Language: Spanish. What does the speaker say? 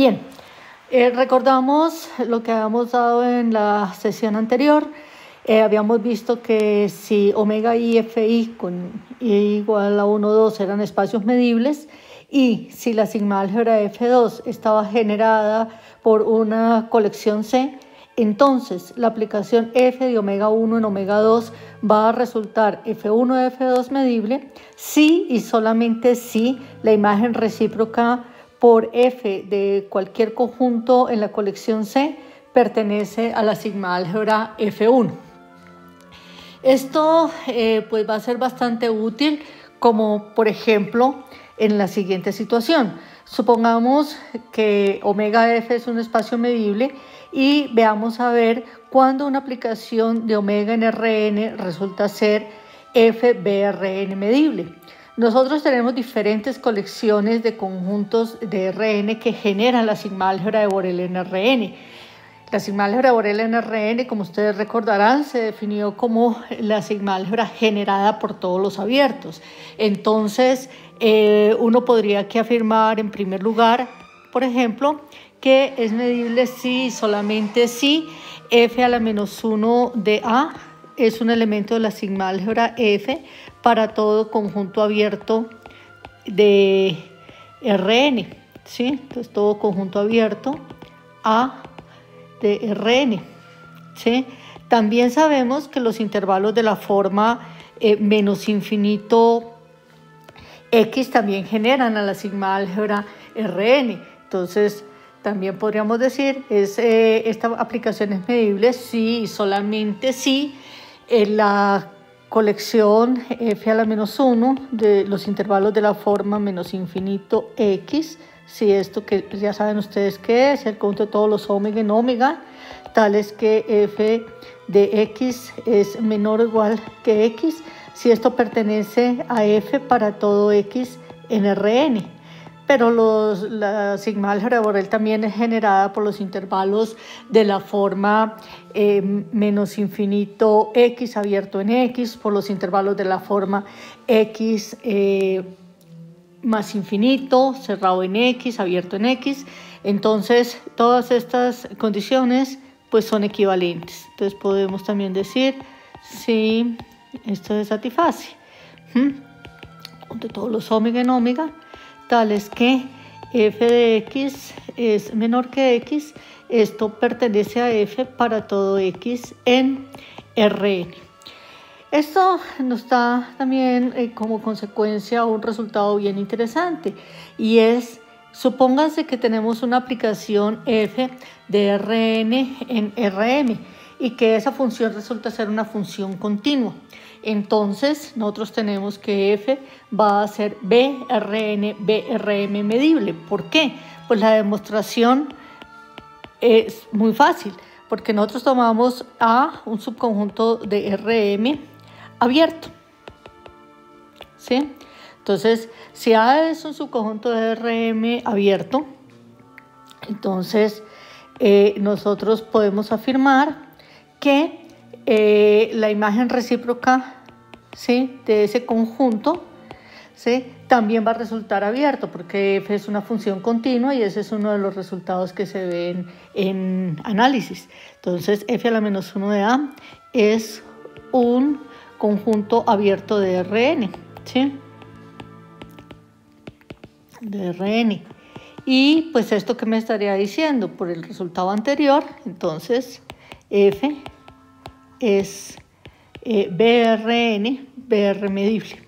Bien, recordamos lo que habíamos dado en la sesión anterior. Habíamos visto que si omega i fi con i igual a 1, 2 eran espacios medibles y si la sigma álgebra F2 estaba generada por una colección C, entonces la aplicación F de omega 1 en omega 2 va a resultar F1 de F2 medible si y solamente si la imagen recíproca por F de cualquier conjunto en la colección C pertenece a la sigma álgebra F1. Esto pues va a ser bastante útil, como por ejemplo en la siguiente situación. Supongamos que omega F es un espacio medible y veamos a ver cuándo una aplicación de omega en Rn resulta ser FBRn medible. Nosotros tenemos diferentes colecciones de conjuntos de Rn que generan la sigma álgebra de Borel en Rn. La sigma álgebra de Borel en Rn, como ustedes recordarán, se definió como la sigma álgebra generada por todos los abiertos. Entonces, uno podría aquí afirmar en primer lugar, por ejemplo, que es medible si solamente si f a la menos 1 de A es un elemento de la sigma álgebra F para todo conjunto abierto de Rn, ¿sí? Entonces todo conjunto abierto A de Rn, ¿sí? También sabemos que los intervalos de la forma menos infinito X también generan a la sigma álgebra Rn. Entonces también podríamos decir esta aplicación es medible si y solamente si la colección f a la menos 1 de los intervalos de la forma menos infinito x, si esto que ya saben ustedes que es el conjunto de todos los omega en omega, tales que f de x es menor o igual que x, si esto pertenece a f para todo x en Rn. Pero la sigma álgebra de Borel también es generada por los intervalos de la forma menos infinito x abierto en x, por los intervalos de la forma x más infinito cerrado en x, abierto en x. Entonces, todas estas condiciones pues son equivalentes. Entonces, podemos también decir si esto se satisface. De todos los omega en omega, tales que f de x es menor que x, esto pertenece a f para todo x en Rn. Esto nos da también como consecuencia un resultado bien interesante y es, supónganse que tenemos una aplicación f de Rn en Rm y que esa función resulta ser una función continua. Entonces, nosotros tenemos que f va a ser BRN, BRM medible. ¿Por qué? Pues la demostración es muy fácil, porque nosotros tomamos A, un subconjunto de Rm abierto, ¿sí? Entonces, si A es un subconjunto de Rm abierto, entonces nosotros podemos afirmar que la imagen recíproca, ¿sí?, de ese conjunto, ¿sí?, también va a resultar abierto porque f es una función continua y ese es uno de los resultados que se ven en análisis. Entonces f a la menos 1 de A es un conjunto abierto de Rn, ¿sí?, de Rn. Y pues esto que me estaría diciendo por el resultado anterior, entonces f es BRN, BR medible.